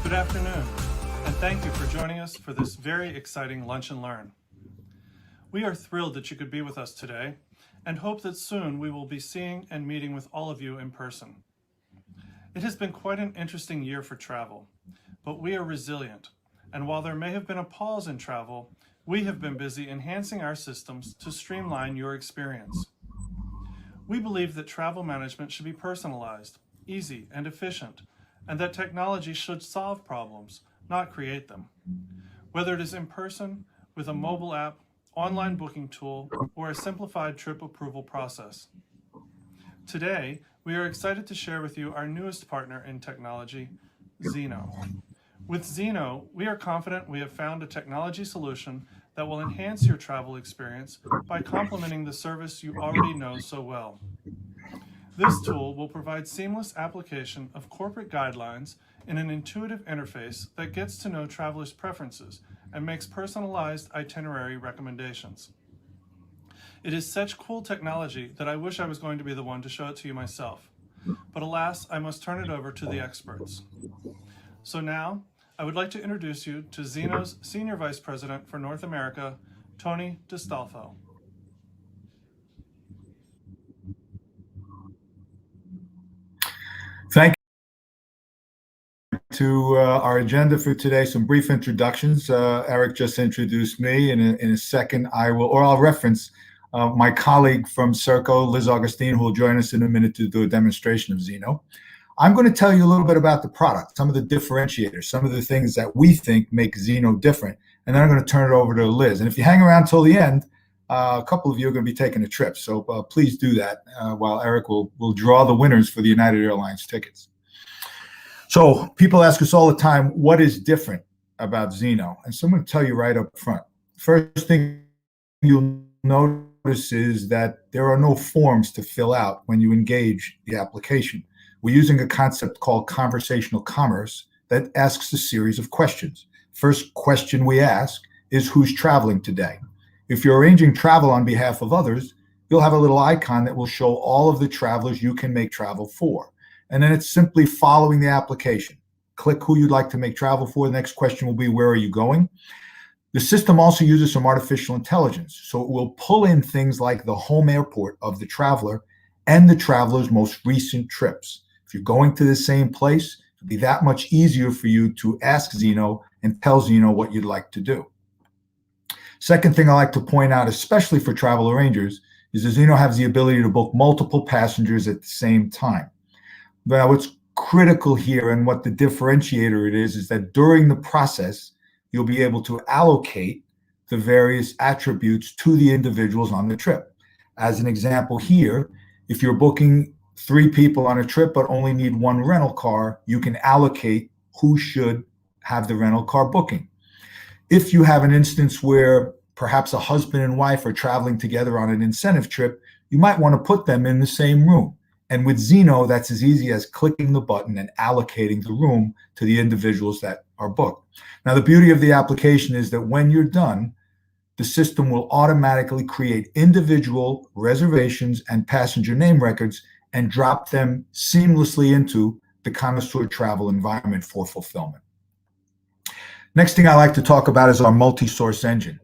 Good afternoon, and thank you for joining us for this very exciting Lunch and Learn. We are thrilled that you could be with us today and hope that soon we will be seeing and meeting with all of you in person. It has been quite an interesting year for travel, but we are resilient, and while there may have been a pause in travel, we have been busy enhancing our systems to streamline your experience. We believe that travel management should be personalized, easy, and efficient, and that technology should solve problems, not create them. Whether it is in person, with a mobile app, online booking tool, or a simplified trip approval process. Today, we are excited to share with you our newest partner in technology, Zeno. With Zeno, we are confident we have found a technology solution that will enhance your travel experience by complementing the service you already know so well. This tool will provide seamless application of corporate guidelines in an intuitive interface that gets to know travelers' preferences and makes personalized itinerary recommendations. It is such cool technology that I wish I was going to be the one to show it to you myself. But alas, I must turn it over to the experts. So now, I would like to introduce you to Zeno's Senior Vice President for North America, Tony DiStalfo. Thank you. To our agenda for today, some brief introductions. Eric just introduced me. In a second, I'll reference my colleague from Serco, Liz Augustine, who will join us in a minute to do a demonstration of Zeno. I'm going to tell you a little bit about the product, some of the differentiators, some of the things that we think make Zeno different, and then I'm going to turn it over to Liz. And if you hang around till the end, a couple of you are going to be taking a trip, so please do that while Eric will draw the winners for the United Airlines tickets. So people ask us all the time, what is different about Zeno? And so I'm going to tell you right up front. First thing you'll notice is that there are no forms to fill out when you engage the application. We're using a concept called conversational commerce that asks a series of questions. First question we ask is, who's traveling today? If you're arranging travel on behalf of others, you'll have a little icon that will show all of the travelers you can make travel for. And then it's simply following the application. Click who you'd like to make travel for. The next question will be, where are you going? The system also uses some artificial intelligence, so it will pull in things like the home airport of the traveler and the traveler's most recent trips. If you're going to the same place, it'll be that much easier for you to ask Zeno and tell Zeno what you'd like to do. Second thing I like to point out, especially for travel arrangers, is that Zeno has the ability to book multiple passengers at the same time. Now, what's critical here and what the differentiator it is that during the process, you'll be able to allocate the various attributes to the individuals on the trip. As an example here, if you're booking 3 people on a trip but only need 1 rental car, you can allocate who should have the rental car booking. If you have an instance where perhaps a husband and wife are traveling together on an incentive trip, you might want to put them in the same room. And with Zeno, that's as easy as clicking the button and allocating the room to the individuals that are booked. Now, the beauty of the application is that when you're done, the system will automatically create individual reservations and passenger name records and drop them seamlessly into the Connoisseur travel environment for fulfillment. Next thing I like to talk about is our multi-source engine.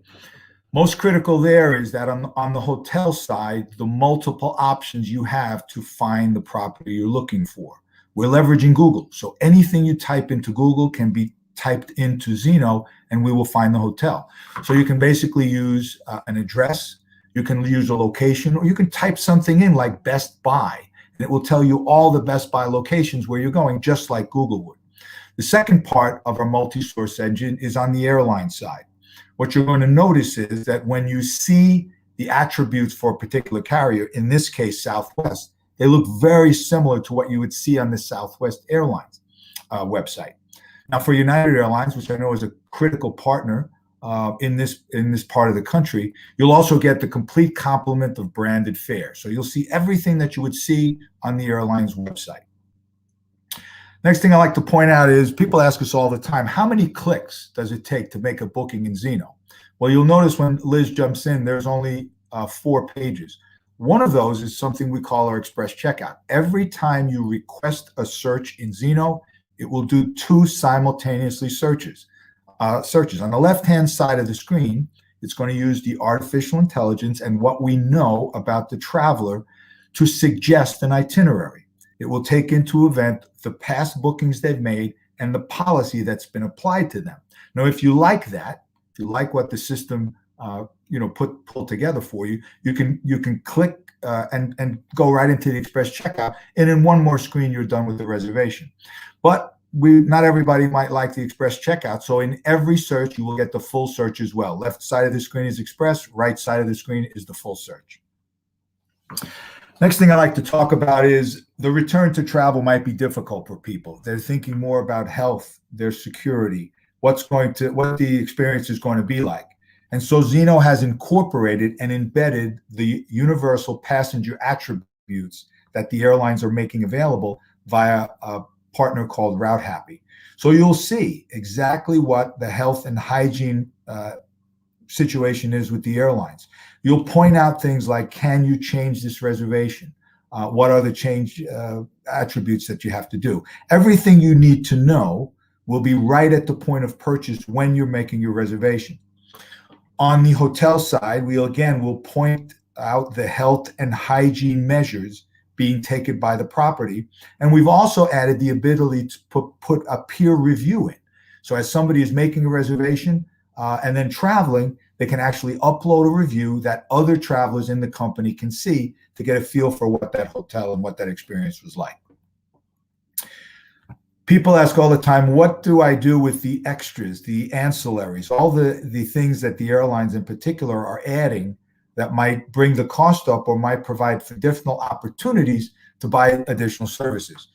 Most critical there is that on the hotel side, the multiple options you have to find the property you're looking for. We're leveraging Google, so anything you type into Google can be typed into Zeno and we will find the hotel. So you can basically use an address, you can use a location, or you can type something in like Best Buy, and it will tell you all the Best Buy locations where you're going, just like Google would. The second part of our multi-source engine is on the airline side. What you're going to notice is that when you see the attributes for a particular carrier, in this case, Southwest, they look very similar to what you would see on the Southwest Airlines website. Now, for United Airlines, which I know is a critical partner in this part of the country, you'll also get the complete complement of branded fares. So you'll see everything that you would see on the airline's website. Next thing I like to point out is people ask us all the time, how many clicks does it take to make a booking in Zeno? Well, you'll notice when Liz jumps in, there's only 4 pages. One of those is something we call our express checkout. Every time you request a search in Zeno, It will do two simultaneously searches. On the left-hand side of the screen, it's going to use the artificial intelligence and what we know about the traveler to suggest an itinerary. It will take into event the past bookings they've made and the policy that's been applied to them. Now, if you like that, if you like what the system pulled together for you, you can click and go right into the express checkout, and in one more screen you're done with the reservation. But not everybody might like the express checkout, so in every search you will get the full search as well. Left side of the screen is express, right side of the screen is the full search. Next thing I'd like to talk about is the return to travel might be difficult for people. They're thinking more about health, their security, what the experience is going to be like. And so Zeno has incorporated and embedded the universal passenger attributes that the airlines are making available via a partner called Route Happy. So you'll see exactly what the health and hygiene situation is with the airlines. You'll point out things like, can you change this reservation? What are the change attributes that you have to do? Everything you need to know will be right at the point of purchase when you're making your reservation. On the hotel side, we again will point out the health and hygiene measures being taken by the property. And we've also added the ability to put a peer review in. So as somebody is making a reservation and then traveling, they can actually upload a review that other travelers in the company can see to get a feel for what that hotel and what that experience was like. People ask all the time, what do I do with the extras, the ancillaries, all the things that the airlines in particular are adding that might bring the cost up or might provide additional opportunities to buy additional services?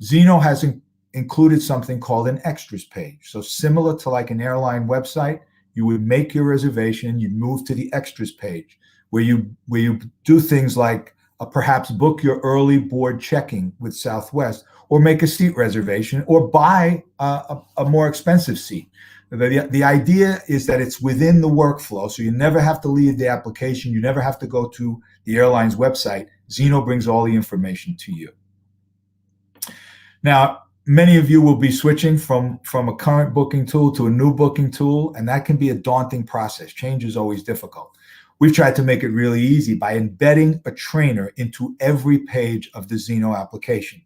Zeno has included something called an extras page. So similar to like an airline website, you would make your reservation, you move to the extras page where you do things like perhaps book your early board checking with Southwest, or make a seat reservation, or buy a more expensive seat. The idea is that it's within the workflow, so you never have to leave the application, you never have to go to the airline's website. Zeno brings all the information to you. Now, many of you will be switching from a current booking tool to a new booking tool, and that can be a daunting process. Change is always difficult. We've tried to make it really easy by embedding a trainer into every page of the Zeno application.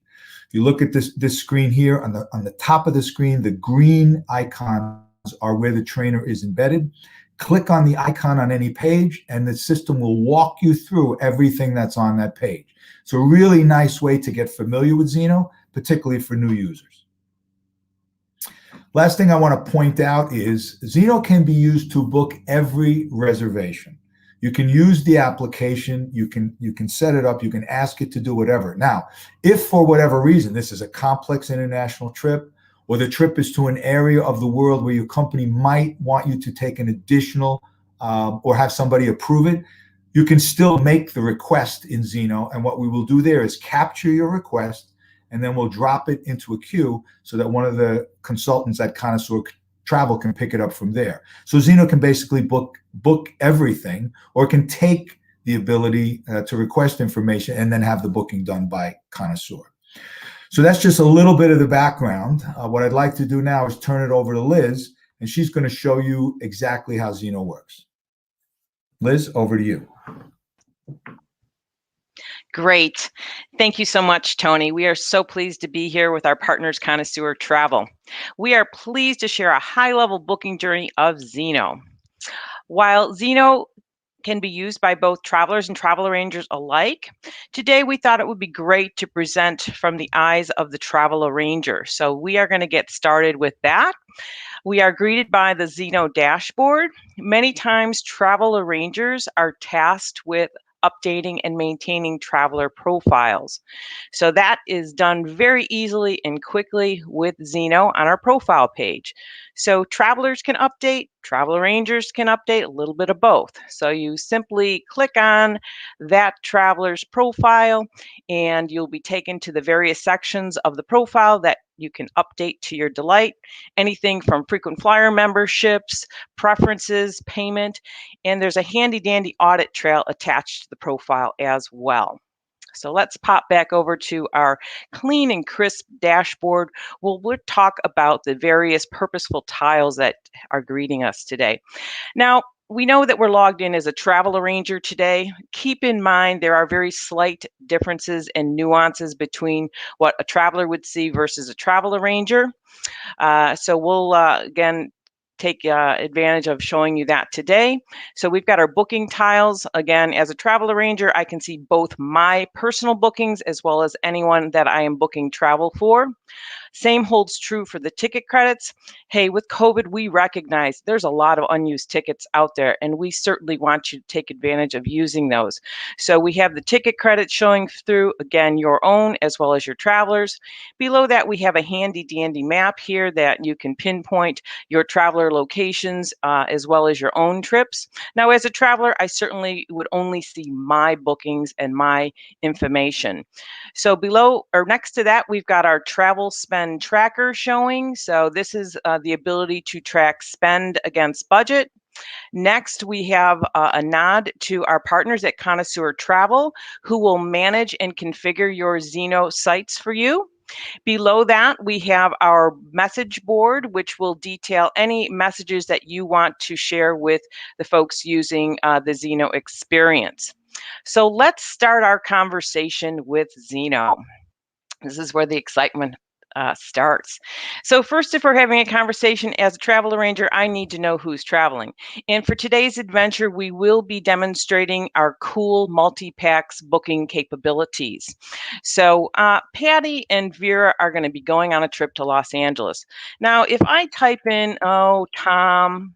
If you look at this screen here, on the top of the screen, the green icons are where the trainer is embedded. Click on the icon on any page, and the system will walk you through everything that's on that page. It's a really nice way to get familiar with Zeno, particularly for new users. Last thing I want to point out is Zeno can be used to book every reservation. You can use the application, you can set it up, you can ask it to do whatever. Now, if for whatever reason this is a complex international trip, or the trip is to an area of the world where your company might want you to take an additional or have somebody approve it, you can still make the request in Zeno. And what we will do there is capture your request, and then we'll drop it into a queue so that one of the consultants at Connoisseur Travel can pick it up from there. So Zeno can basically book everything, or can take the ability to request information and then have the booking done by Connoisseur. So that's just a little bit of the background. What I'd like to do now is turn it over to Liz, and she's going to show you exactly how Zeno works. Liz, over to you. Great. Thank you so much, Tony. We are so pleased to be here with our partners, Connoisseur Travel. We are pleased to share a high-level booking journey of Zeno. While Zeno can be used by both travelers and travel arrangers alike, today we thought it would be great to present from the eyes of the travel arranger. So we are going to get started with that. We are greeted by the Zeno dashboard. Many times travel arrangers are tasked with updating and maintaining traveler profiles. So that is done very easily and quickly with Zeno on our profile page. So travelers can update, travel arrangers can update, a little bit of both. So you simply click on that traveler's profile and you'll be taken to the various sections of the profile that you can update to your delight. Anything from frequent flyer memberships, preferences, payment, and there's a handy dandy audit trail attached to the profile as well. So let's pop back over to our clean and crisp dashboard. We'll talk about the various purposeful tiles that are greeting us today. Now, we know that we're logged in as a travel arranger today. Keep in mind there are very slight differences and nuances between what a traveler would see versus a travel arranger. So we'll, again, take advantage of showing you that today. So we've got our booking tiles. Again, as a travel arranger, I can see both my personal bookings as well as anyone that I am booking travel for. Same holds true for the ticket credits. Hey, with COVID, we recognize there's a lot of unused tickets out there, and we certainly want you to take advantage of using those. So we have the ticket credits showing through, again, your own as well as your travelers. Below that, we have a handy dandy map here that you can pinpoint your traveler locations as well as your own trips. Now, as a traveler, I certainly would only see my bookings and my information. So below or next to that, we've got our travel spend tracker showing. So this is the ability to track spend against budget. Next, we have a nod to our partners at Connoisseur Travel, who will manage and configure your Zeno sites for you. Below that, we have our message board, which will detail any messages that you want to share with the folks using the Zeno experience. So let's start our conversation with Zeno. This is where the excitement starts. So first, if we're having a conversation as a travel arranger, I need to know who's traveling. And for today's adventure, we will be demonstrating our cool multi-packs booking capabilities. So Patty and Vera are going to be going on a trip to Los Angeles. Now, if I type in, oh, Tom,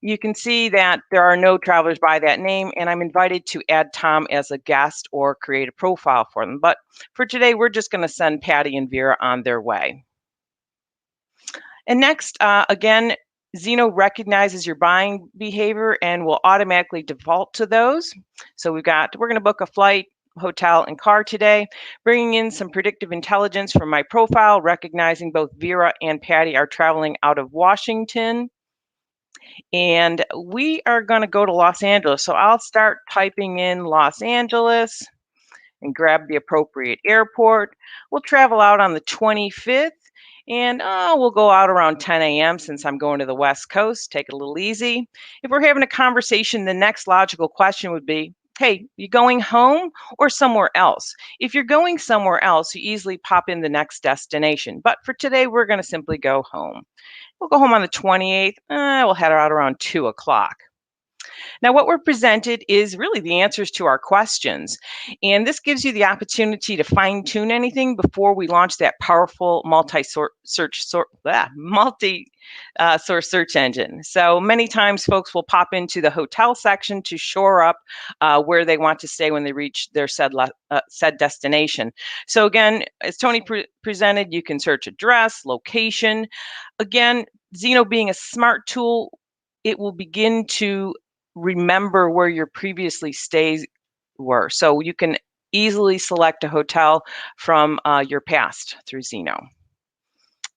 you can see that there are no travelers by that name, and I'm invited to add Tom as a guest or create a profile for them. But for today, we're just going to send Patty and Vera on their way. And next, again, Zeno recognizes your buying behavior and will automatically default to those. So we're going to book a flight, hotel, and car today, bringing in some predictive intelligence from my profile, recognizing both Vera and Patty are traveling out of Washington. And we are going to go to Los Angeles. So I'll start typing in Los Angeles and grab the appropriate airport. We'll travel out on the 25th, and we'll go out around 10 a.m. since I'm going to the West Coast. Take it a little easy. If we're having a conversation, the next logical question would be, hey, you going home or somewhere else? If you're going somewhere else, you easily pop in the next destination. But for today, we're going to simply go home. We'll go home on the 28th. We'll head out around 2 o'clock. Now, what we're presented is really the answers to our questions. And this gives you the opportunity to fine tune anything before we launch that powerful multi-source search engine. So many times folks will pop into the hotel section to shore up where they want to stay when they reach their said destination. So again, as Tony presented, you can search address, location. Again, Zeno being a smart tool, it will begin to remember where your previously stays were. So you can easily select a hotel from your past through Zeno.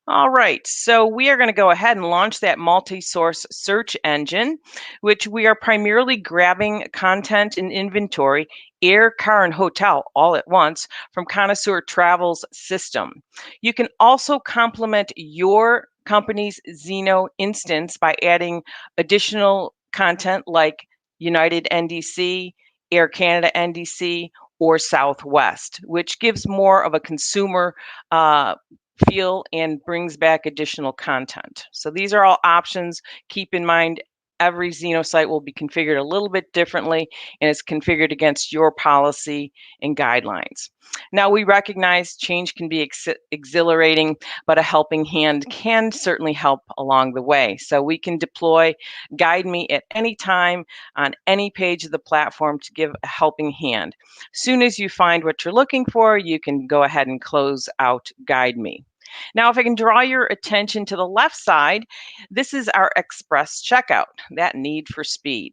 All right, so we are going to go ahead and launch that multi-source search engine, which we are primarily grabbing content and inventory, air, car, and hotel all at once from Connoisseur Travel's system. You can also complement your company's Zeno instance by adding additional content like United NDC, Air Canada NDC, or Southwest, which gives more of a consumer feel and brings back additional content. So these are all options. Keep in mind, every Zeno site will be configured a little bit differently, and it's configured against your policy and guidelines. Now, we recognize change can be exhilarating, but a helping hand can certainly help along the way. So we can deploy Guide Me at any time on any page of the platform to give a helping hand. Soon as you find what you're looking for, you can go ahead and close out Guide Me. Now, if I can draw your attention to the left side, this is our express checkout, that need for speed.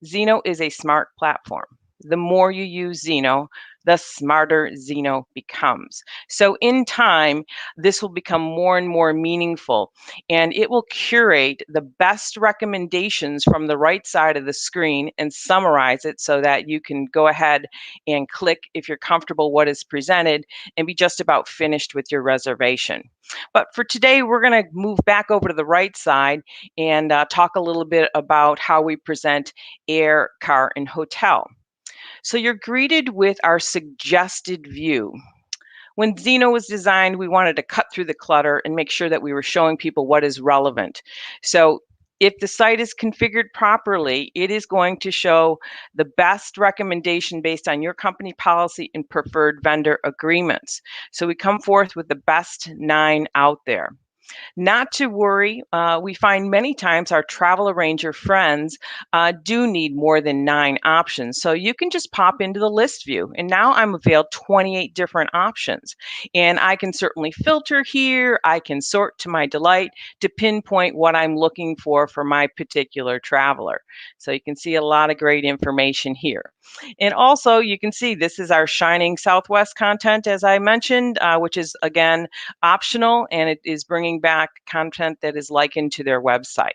Zeno is a smart platform. The more you use Zeno, the smarter Zeno becomes. So in time, this will become more and more meaningful, and it will curate the best recommendations from the right side of the screen and summarize it so that you can go ahead and click if you're comfortable what is presented and be just about finished with your reservation. But for today, we're going to move back over to the right side and talk a little bit about how we present air, car, and hotel. So you're greeted with our suggested view. When Zeno was designed, we wanted to cut through the clutter and make sure that we were showing people what is relevant. So if the site is configured properly, it is going to show the best recommendation based on your company policy and preferred vendor agreements. So we come forth with the best 9 out there. Not to worry, we find many times our travel arranger friends do need more than 9 options. So you can just pop into the list view, and now I'm availed 28 different options. And I can certainly filter here. I can sort to my delight to pinpoint what I'm looking for my particular traveler. So you can see a lot of great information here. And also you can see this is our Shining Southwest content, as I mentioned, which is again optional, and it is bringing back content that is likened to their website.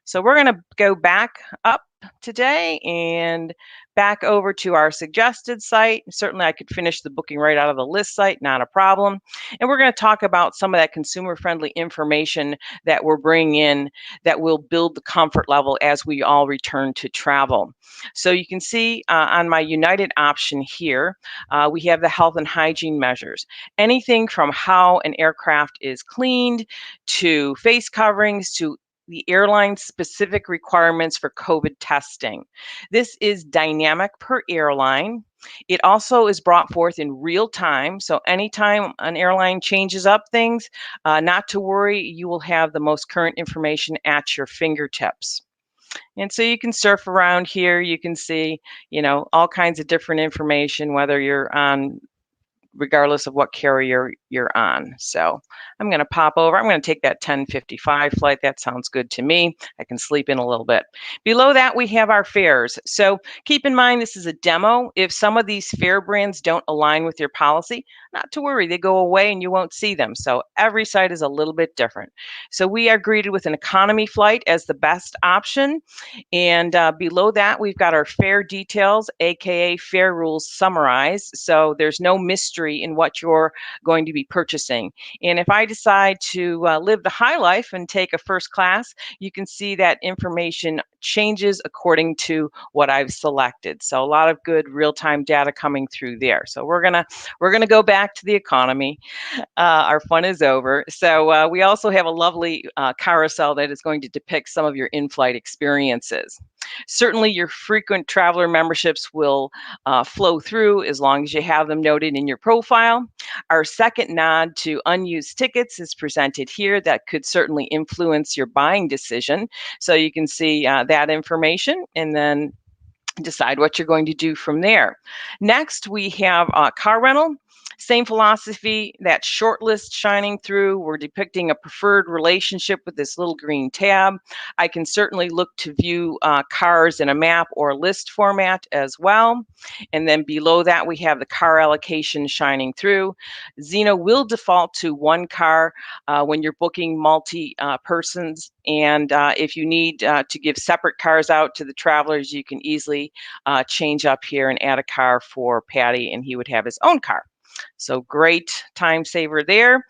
So we're going to go back up today and back over to our suggested site. Certainly I could finish the booking right out of the list site, not a problem. And we're going to talk about some of that consumer-friendly information that we're bringing in that will build the comfort level as we all return to travel. So you can see on my United option here, we have the health and hygiene measures. Anything from how an aircraft is cleaned to face coverings to the airline's specific requirements for COVID testing. This is dynamic per airline. It also is brought forth in real time. So anytime an airline changes up things, not to worry, you will have the most current information at your fingertips. And so you can surf around here. You can see, all kinds of different information, whether you're on regardless of what carrier you're on. So I'm going to pop over. I'm going to take that 10:55 flight. That sounds good to me. I can sleep in a little bit. Below that, we have our fares. So keep in mind, this is a demo. If some of these fare brands don't align with your policy, not to worry, they go away and you won't see them. So every site is a little bit different. So we are greeted with an economy flight as the best option. And below that, we've got our fare details, AKA fare rules summarized. So there's no mystery in what you're going to be purchasing. And if I decide to live the high life and take a first class, you can see that information changes according to what I've selected. So a lot of good real-time data coming through there. So we're gonna go back to the economy. Our fun is over. So we also have a lovely carousel that is going to depict some of your in-flight experiences. Certainly your frequent traveler memberships will flow through as long as you have them noted in your profile. Our second nod to unused tickets is presented here. That could certainly influence your buying decision. So you can see that information and then decide what you're going to do from there. Next, we have car rental. Same philosophy, that short list shining through. We're depicting a preferred relationship with this little green tab. I can certainly look to view cars in a map or list format as well. And then below that, we have the car allocation shining through. Zeno will default to 1 car when you're booking multi-persons. And if you need to give separate cars out to the travelers, you can easily change up here and add a car for Patty, and he would have his own car. So great time saver there.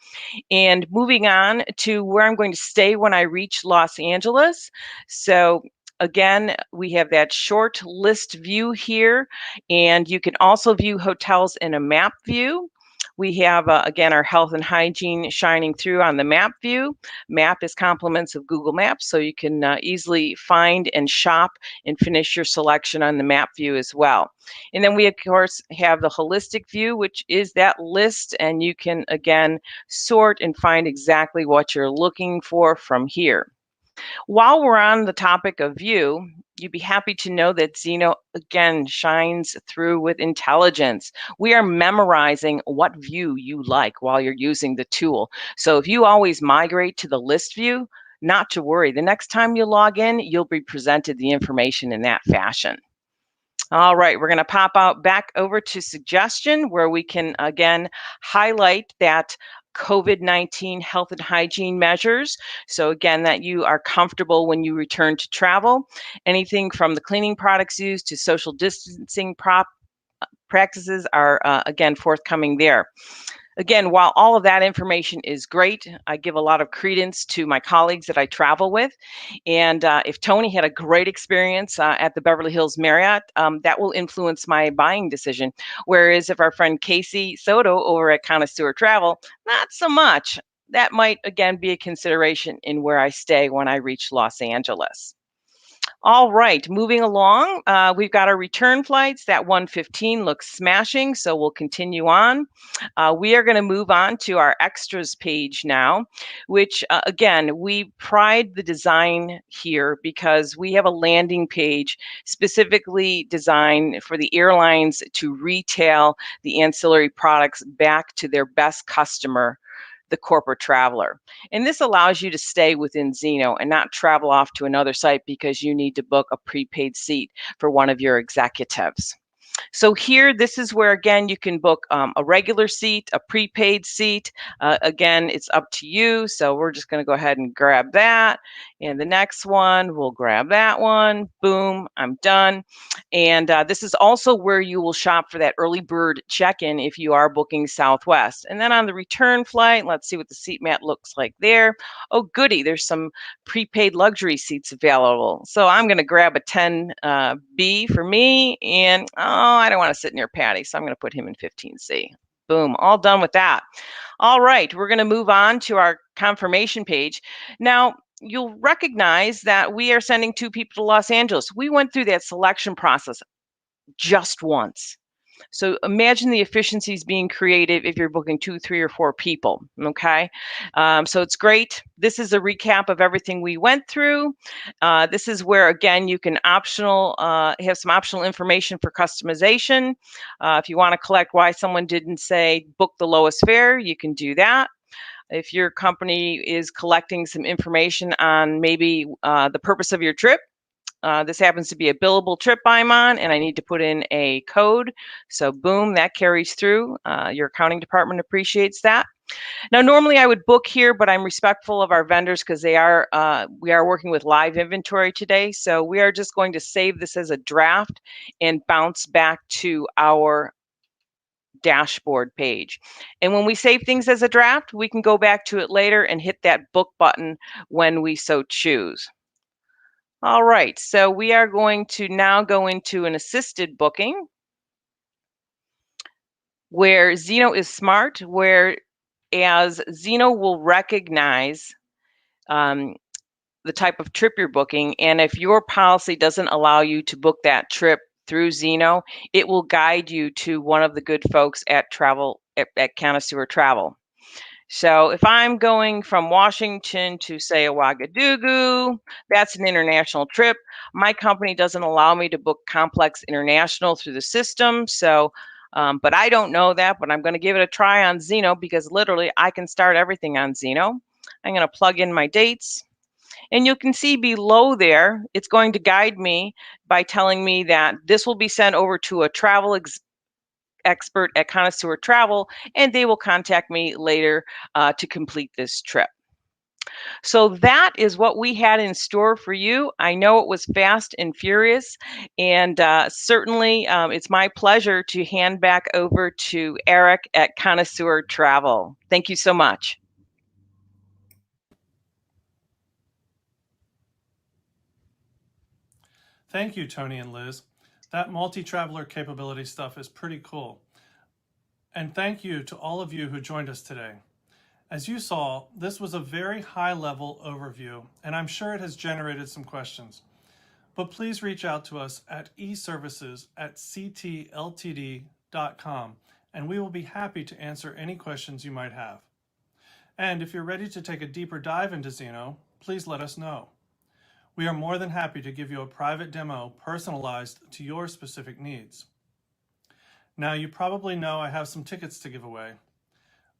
And moving on to where I'm going to stay when I reach Los Angeles. So again, we have that short list view here, and you can also view hotels in a map view. We have, again, our health and hygiene shining through on the map view. Map is complements of Google Maps, so you can easily find and shop and finish your selection on the map view as well. And then we, of course, have the holistic view, which is that list, and you can, again, sort and find exactly what you're looking for from here. While we're on the topic of view, you'd be happy to know that Zeno, again, shines through with intelligence. We are memorizing what view you like while you're using the tool. So if you always migrate to the list view, not to worry. The next time you log in, you'll be presented the information in that fashion. All right, we're going to pop out back over to suggestion where we can again highlight that COVID-19 health and hygiene measures. So again, that you are comfortable when you return to travel. Anything from the cleaning products used to social distancing practices are again forthcoming there. Again, while all of that information is great, I give a lot of credence to my colleagues that I travel with. And if Tony had a great experience at the Beverly Hills Marriott, that will influence my buying decision. Whereas if our friend Casey Soto over at Connoisseur Travel, not so much. That might again be a consideration in where I stay when I reach Los Angeles. All right, moving along, we've got our return flights. That 1:15 looks smashing, so we'll continue on. We are going to move on to our extras page now, which again, we pride the design here because we have a landing page specifically designed for the airlines to retail the ancillary products back to their best customer, the corporate traveler. And this allows you to stay within Zeno and not travel off to another site because you need to book a prepaid seat for one of your executives. So here, this is where, again, you can book a regular seat, a prepaid seat. Again, it's up to you. So we're just going to go ahead and grab that. And the next one, we'll grab that one. Boom, I'm done. And this is also where you will shop for that early bird check-in if you are booking Southwest. And then on the return flight, let's see what the seat mat looks like there. Oh, goody, there's some prepaid luxury seats available. So I'm going to grab a 10B for me. And I don't want to sit near Patty, so I'm going to put him in 15C. Boom, all done with that. All right, we're going to move on to our confirmation page. Now, you'll recognize that we are sending 2 people to Los Angeles. We went through that selection process just once. So imagine the efficiencies being created if you're booking 2, 3, or 4 people, okay? So it's great. This is a recap of everything we went through. This is where, again, you can have some optional information for customization. If you want to collect why someone didn't say book the lowest fare, you can do that. If your company is collecting some information on maybe the purpose of your trip, this happens to be a billable trip I'm on, and I need to put in a code. So boom, that carries through. Your accounting department appreciates that. Now, normally I would book here, but I'm respectful of our vendors because we are working with live inventory today. So we are just going to save this as a draft and bounce back to our dashboard page. And when we save things as a draft, we can go back to it later and hit that book button when we so choose. All right, so we are going to now go into an assisted booking where Zeno is smart, whereas Zeno will recognize the type of trip you're booking. And if your policy doesn't allow you to book that trip through Zeno, it will guide you to one of the good folks at Connoisseur Travel. So if I'm going from Washington to, say, Ouagadougou, that's an international trip. My company doesn't allow me to book complex international through the system. So, but I don't know that, but I'm going to give it a try on Zeno because literally I can start everything on Zeno. I'm going to plug in my dates. And you can see below there, it's going to guide me by telling me that this will be sent over to a travel expert at Connoisseur Travel, and they will contact me later to complete this trip. So that is what we had in store for you. I know it was fast and furious, and certainly it's my pleasure to hand back over to Eric at Connoisseur Travel. Thank you so much. Thank you, Tony and Liz. That multi-traveler capability stuff is pretty cool. And thank you to all of you who joined us today. As you saw, this was a very high-level overview, and I'm sure it has generated some questions. But please reach out to us at eservices@ctltd.com, and we will be happy to answer any questions you might have. And if you're ready to take a deeper dive into Zeno, please let us know. We are more than happy to give you a private demo personalized to your specific needs. Now, you probably know I have some tickets to give away.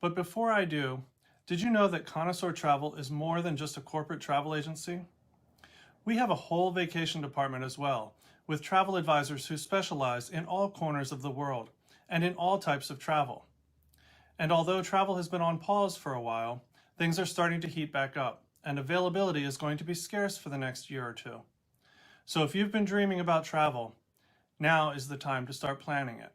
But before I do, did you know that Connoisseur Travel is more than just a corporate travel agency? We have a whole vacation department as well, with travel advisors who specialize in all corners of the world and in all types of travel. And although travel has been on pause for a while, things are starting to heat back up, and availability is going to be scarce for the next year or two. So if you've been dreaming about travel, now is the time to start planning it.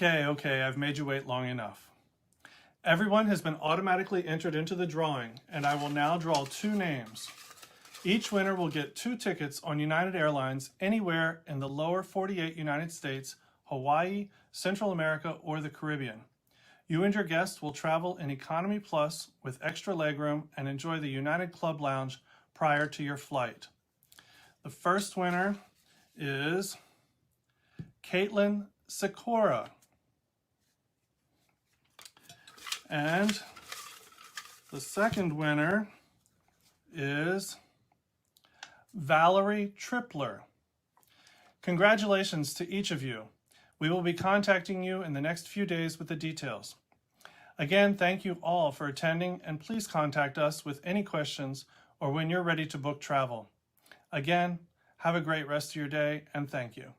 Okay, I've made you wait long enough. Everyone has been automatically entered into the drawing, and I will now draw 2 names. Each winner will get 2 tickets on United Airlines anywhere in the lower 48 United States, Hawaii, Central America, or the Caribbean. You and your guests will travel in Economy Plus with extra legroom and enjoy the United Club Lounge prior to your flight. The first winner is Caitlin Sikora. And the second winner is Valerie Tripler. Congratulations to each of you. We will be contacting you in the next few days with the details. Again, thank you all for attending, and please contact us with any questions or when you're ready to book travel. Again, have a great rest of your day, and thank you.